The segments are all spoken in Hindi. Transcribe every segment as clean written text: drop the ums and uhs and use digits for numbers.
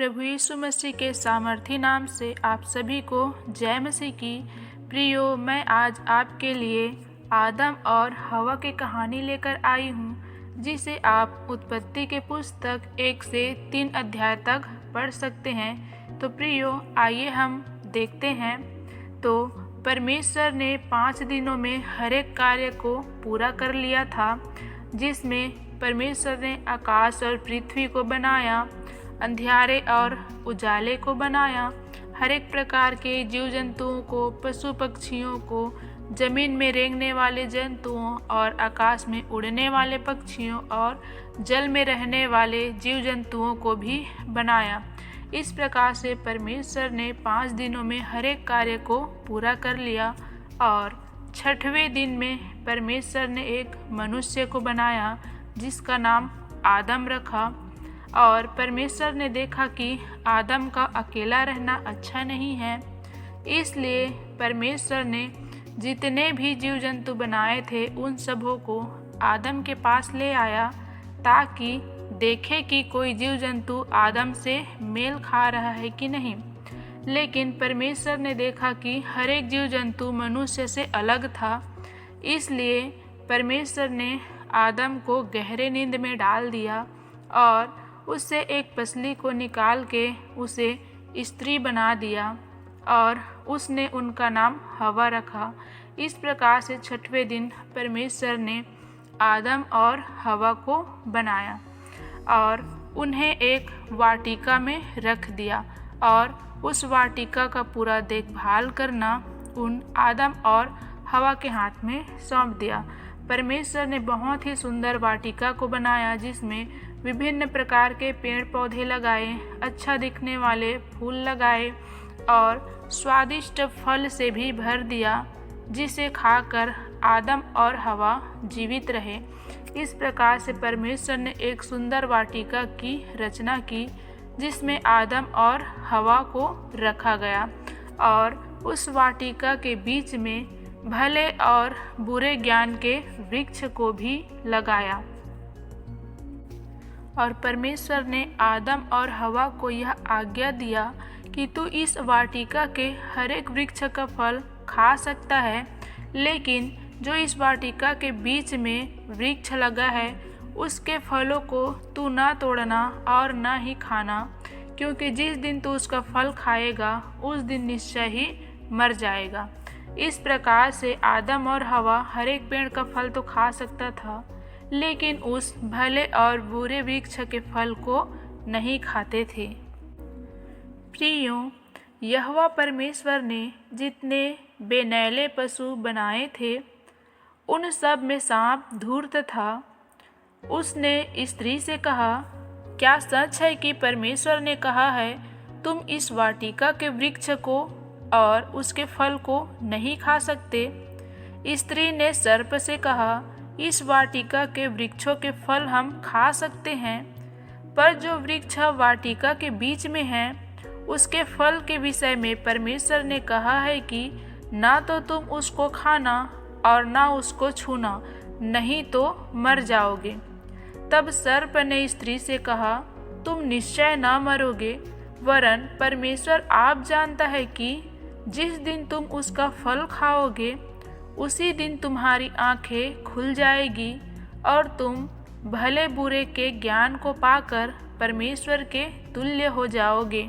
प्रभु यीशु मसीह के सामर्थी नाम से आप सभी को जय मसीह की। प्रियो, मैं आज आपके लिए आदम और हवा की कहानी लेकर आई हूँ, जिसे आप उत्पत्ति के पुस्तक 1 से 3 अध्याय तक पढ़ सकते हैं। तो प्रियो, आइए हम देखते हैं। तो परमेश्वर ने 5 दिनों में हर एक कार्य को पूरा कर लिया था, जिसमें परमेश्वर ने आकाश और पृथ्वी को बनाया, अंधियारे और उजाले को बनाया, हर एक प्रकार के जीव जंतुओं को, पशु पक्षियों को, जमीन में रेंगने वाले जंतुओं और आकाश में उड़ने वाले पक्षियों और जल में रहने वाले जीव जंतुओं को भी बनाया। इस प्रकार से परमेश्वर ने 5 दिनों में हर एक कार्य को पूरा कर लिया और 6वें दिन में परमेश्वर ने एक मनुष्य को बनाया, जिसका नाम आदम रखा। और परमेश्वर ने देखा कि आदम का अकेला रहना अच्छा नहीं है, इसलिए परमेश्वर ने जितने भी जीव जंतु बनाए थे उन सबों को आदम के पास ले आया, ताकि देखे कि कोई जीव जंतु आदम से मेल खा रहा है कि नहीं। लेकिन परमेश्वर ने देखा कि हर एक जीव जंतु मनुष्य से अलग था, इसलिए परमेश्वर ने आदम को गहरे नींद में डाल दिया और उससे एक पसली को निकाल के उसे स्त्री बना दिया और उसने उनका नाम हवा रखा। इस प्रकार से 6वें दिन परमेश्वर ने आदम और हवा को बनाया और उन्हें एक वाटिका में रख दिया और उस वाटिका का पूरा देखभाल करना उन आदम और हवा के हाथ में सौंप दिया। परमेश्वर ने बहुत ही सुंदर वाटिका को बनाया, जिसमें विभिन्न प्रकार के पेड़ पौधे लगाए, अच्छा दिखने वाले फूल लगाए और स्वादिष्ट फल से भी भर दिया, जिसे खाकर आदम और हवा जीवित रहे। इस प्रकार से परमेश्वर ने एक सुंदर वाटिका की रचना की, जिसमें आदम और हवा को रखा गया और उस वाटिका के बीच में भले और बुरे ज्ञान के वृक्ष को भी लगाया। और परमेश्वर ने आदम और हवा को यह आज्ञा दिया कि तू इस वाटिका के हर एक वृक्ष का फल खा सकता है, लेकिन जो इस वाटिका के बीच में वृक्ष लगा है उसके फलों को तू ना तोड़ना और ना ही खाना, क्योंकि जिस दिन तू उसका फल खाएगा उस दिन निश्चय ही मर जाएगा। इस प्रकार से आदम और हवा हर एक पेड़ का फल तो खा सकता था, लेकिन उस भले और बुरे वृक्ष के फल को नहीं खाते थे। प्रियों, यहोवा परमेश्वर ने जितने बेनैले पशु बनाए थे उन सब में सांप धूर्त था। उसने स्त्री से कहा, क्या सच है कि परमेश्वर ने कहा है तुम इस वाटिका के वृक्ष को और उसके फल को नहीं खा सकते? स्त्री ने सर्प से कहा, इस वाटिका के वृक्षों के फल हम खा सकते हैं, पर जो वृक्ष वाटिका के बीच में है उसके फल के विषय में परमेश्वर ने कहा है कि ना तो तुम उसको खाना और ना उसको छूना, नहीं तो मर जाओगे। तब सर्प ने स्त्री से कहा, तुम निश्चय न मरोगे, वरन परमेश्वर आप जानता है कि जिस दिन तुम उसका फल खाओगे उसी दिन तुम्हारी आंखें खुल जाएगी और तुम भले बुरे के ज्ञान को पाकर परमेश्वर के तुल्य हो जाओगे।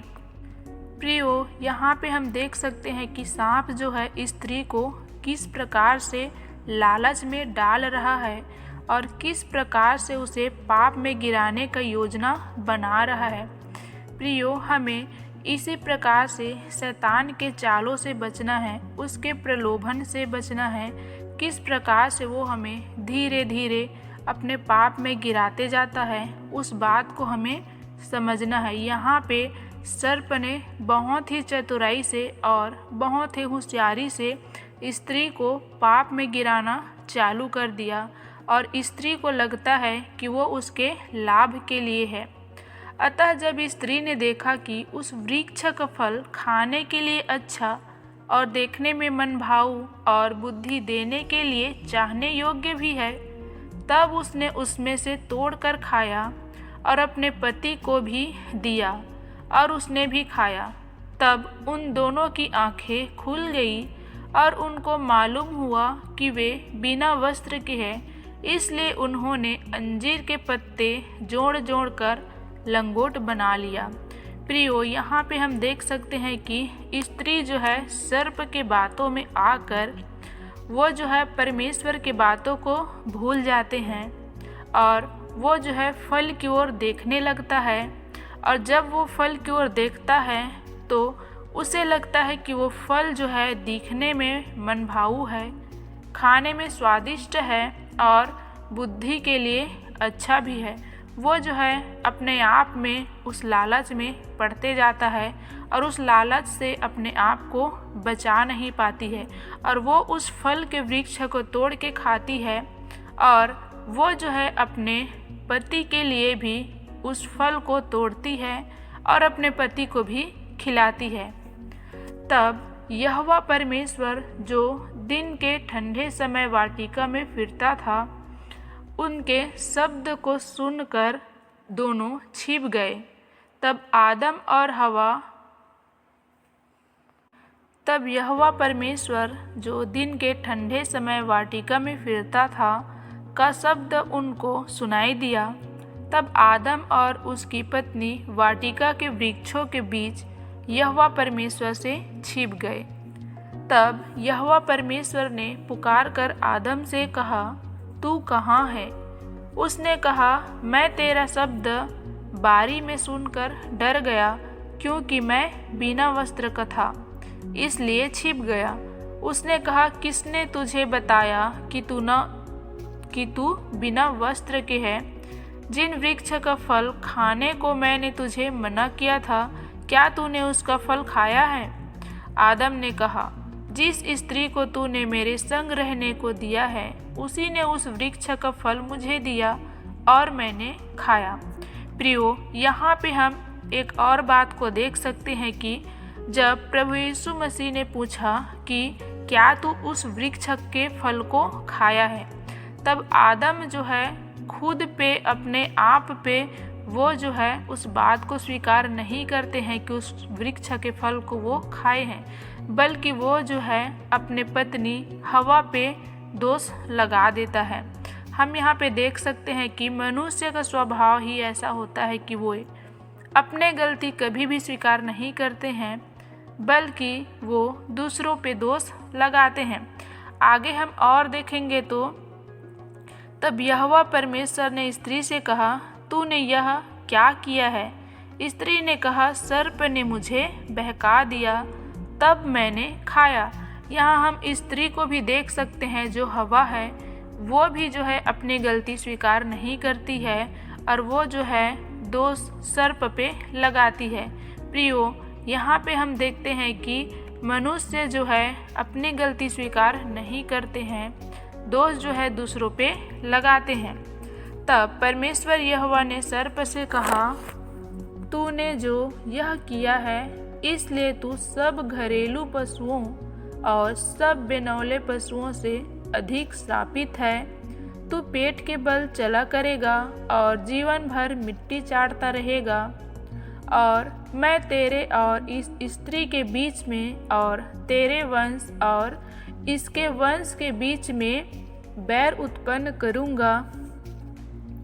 प्रियो, यहाँ पे हम देख सकते हैं कि सांप जो है स्त्री को किस प्रकार से लालच में डाल रहा है और किस प्रकार से उसे पाप में गिराने का योजना बना रहा है। प्रियो, हमें इसी प्रकार से शैतान के चालों से बचना है, उसके प्रलोभन से बचना है, किस प्रकार से वो हमें धीरे धीरे अपने पाप में गिराते जाता है, उस बात को हमें समझना है। यहाँ पे सर्प ने बहुत ही चतुराई से और बहुत ही होशियारी से स्त्री को पाप में गिराना चालू कर दिया और स्त्री को लगता है कि वो उसके लाभ के लिए है। अतः जब स्त्री ने देखा कि उस वृक्ष का फल खाने के लिए अच्छा और देखने में मनभाऊ और बुद्धि देने के लिए चाहने योग्य भी है, तब उसने उसमें से तोड़कर खाया और अपने पति को भी दिया और उसने भी खाया। तब उन दोनों की आंखें खुल गई और उनको मालूम हुआ कि वे बिना वस्त्र के हैं। इसलिए उन्होंने अंजीर के पत्ते जोड़ जोड़ कर लंगोट बना लिया। प्रियो, यहाँ पे हम देख सकते हैं कि स्त्री जो है सर्प के बातों में आकर वो जो है परमेश्वर के बातों को भूल जाते हैं और वो जो है फल की ओर देखने लगता है। और जब वो फल की ओर देखता है तो उसे लगता है कि वो फल जो है दिखने में मनभाऊ है, खाने में स्वादिष्ट है और बुद्धि के लिए अच्छा भी है। वो जो है अपने आप में उस लालच में पड़ते जाता है और उस लालच से अपने आप को बचा नहीं पाती है और वो उस फल के वृक्ष को तोड़ के खाती है और वो जो है अपने पति के लिए भी उस फल को तोड़ती है और अपने पति को भी खिलाती है। तब यहोवा परमेश्वर जो दिन के ठंडे समय वाटिका में फिरता था, उनके शब्द को सुनकर दोनों छिप गए। तब यहोवा परमेश्वर जो दिन के ठंडे समय वाटिका में फिरता था का शब्द उनको सुनाई दिया। तब आदम और उसकी पत्नी वाटिका के वृक्षों के बीच यहोवा परमेश्वर से छिप गए। तब यहोवा परमेश्वर ने पुकार कर आदम से कहा, तू कहाँ है? उसने कहा, मैं तेरा शब्द बारी में सुनकर डर गया, क्योंकि मैं बिना वस्त्र का था, इसलिए छिप गया। उसने कहा, किसने तुझे बताया कि तू बिना वस्त्र के है? जिन वृक्ष का फल खाने को मैंने तुझे मना किया था, क्या तूने उसका फल खाया है? आदम ने कहा, जिस स्त्री को तूने मेरे संग रहने को दिया है, उसी ने उस वृक्ष का फल मुझे दिया और मैंने खाया। प्रियो, यहाँ पे हम एक और बात को देख सकते हैं कि जब प्रभु यीशु मसीह ने पूछा कि क्या तू उस वृक्ष के फल को खाया है, तब आदम जो है खुद पे अपने आप पे वो जो है उस बात को स्वीकार नहीं करते हैं कि उस वृक्ष के फल को वो खाए हैं, बल्कि वो जो है अपने पत्नी हवा पे दोष लगा देता है। हम यहाँ पे देख सकते हैं कि मनुष्य का स्वभाव ही ऐसा होता है कि वो अपने गलती कभी भी स्वीकार नहीं करते हैं, बल्कि वो दूसरों पे दोष लगाते हैं। आगे हम और देखेंगे तो तब यहोवा परमेश्वर ने स्त्री से कहा, तूने यह क्या किया है? स्त्री ने कहा, सर्प ने मुझे बहका दिया, तब मैंने खाया। यहाँ हम स्त्री को भी देख सकते हैं, जो हवा है वो भी जो है अपनी गलती स्वीकार नहीं करती है और वो जो है दोष सर्प पे लगाती है। प्रियो, यहाँ पे हम देखते हैं कि मनुष्य जो है अपनी गलती स्वीकार नहीं करते हैं, दोष जो है दूसरों पे लगाते हैं। तब परमेश्वर यहोवा ने सर्प से कहा, तूने जो यह किया है, इसलिए तू सब घरेलू पशुओं और सब बेनौले पशुओं से अधिक श्रापित है। तू पेट के बल चला करेगा और जीवन भर मिट्टी चाटता रहेगा। और मैं तेरे और इस स्त्री के बीच में और तेरे वंश और इसके वंश के बीच में बैर उत्पन्न करूँगा।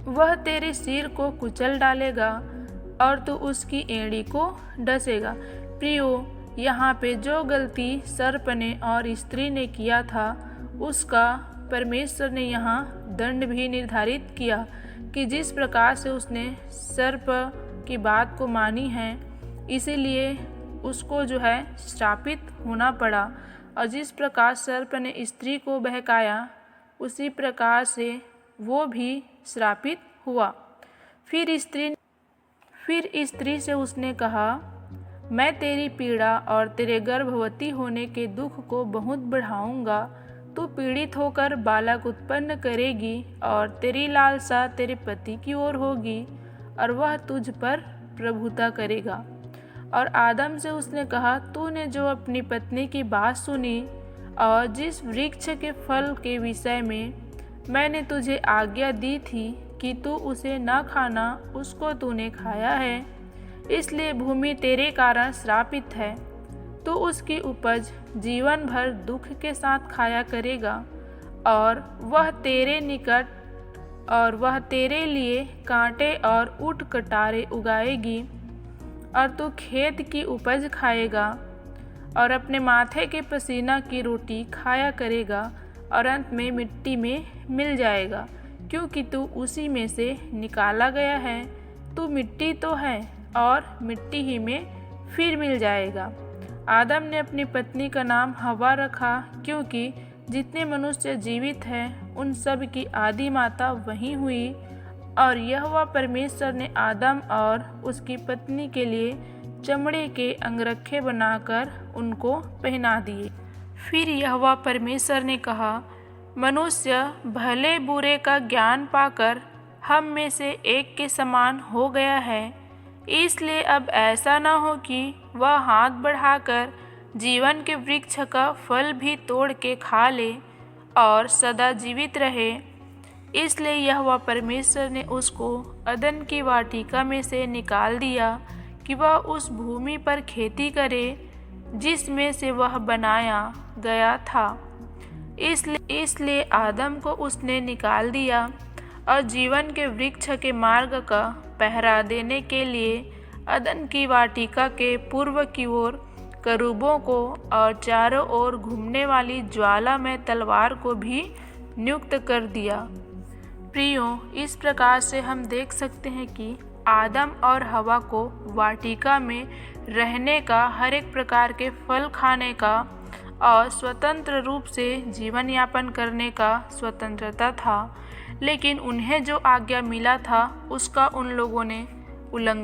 वह तेरे सिर को कुचल डालेगा और तू उसकी एड़ी को डसेगा। प्रियो, यहाँ पे जो गलती सर्प ने और स्त्री ने किया था, उसका परमेश्वर ने यहाँ दंड भी निर्धारित किया कि जिस प्रकार से उसने सर्प की बात को मानी है, इसीलिए उसको जो है श्रापित होना पड़ा। और जिस प्रकार सर्प ने स्त्री को बहकाया, उसी प्रकार से वो भी श्रापित हुआ। फिर स्त्री से उसने कहा, मैं तेरी पीड़ा और तेरे गर्भवती होने के दुख को बहुत बढ़ाऊंगा। तू पीड़ित होकर बालक उत्पन्न करेगी और तेरी लालसा तेरे पति की ओर होगी और वह तुझ पर प्रभुता करेगा। और आदम से उसने कहा, तूने जो अपनी पत्नी की बात सुनी और जिस वृक्ष के फल के विषय में मैंने तुझे आज्ञा दी थी कि तू उसे न खाना, उसको तूने खाया है। इसलिए भूमि तेरे कारण श्रापित है। तू उसकी उपज जीवन भर दुख के साथ खाया करेगा और वह तेरे लिए कांटे और ऊंट कटारे उगाएगी। और तू खेत की उपज खाएगा और अपने माथे के पसीना की रोटी खाया करेगा और अंत में मिट्टी में मिल जाएगा, क्योंकि तू उसी में से निकाला गया है। तू मिट्टी तो है और मिट्टी ही में फिर मिल जाएगा। आदम ने अपनी पत्नी का नाम हवा रखा, क्योंकि जितने मनुष्य जीवित हैं उन सब की आदि माता वही हुई। और यहोवा परमेश्वर ने आदम और उसकी पत्नी के लिए चमड़े के अंगरखे बनाकर उनको पहना दिए। फिर यहोवा परमेश्वर ने कहा, मनुष्य भले बुरे का ज्ञान पाकर हम में से एक के समान हो गया है, इसलिए अब ऐसा न हो कि वह हाथ बढ़ाकर जीवन के वृक्ष का फल भी तोड़ के खा ले और सदा जीवित रहे। इसलिए यहोवा परमेश्वर ने उसको अदन की वाटिका में से निकाल दिया कि वह उस भूमि पर खेती करे जिसमें से वह बनाया गया था। इसलिए आदम को उसने निकाल दिया और जीवन के वृक्ष के मार्ग का पहरा देने के लिए अदन की वाटिका के पूर्व की ओर करूबों को और चारों ओर घूमने वाली ज्वाला में तलवार को भी नियुक्त कर दिया। प्रियो, इस प्रकार से हम देख सकते हैं कि आदम और हवा को वाटिका में रहने का, हर एक प्रकार के फल खाने का और स्वतंत्र रूप से जीवन यापन करने का स्वतंत्रता था, लेकिन उन्हें जो आज्ञा मिला था उसका उन लोगों ने उल्लंघन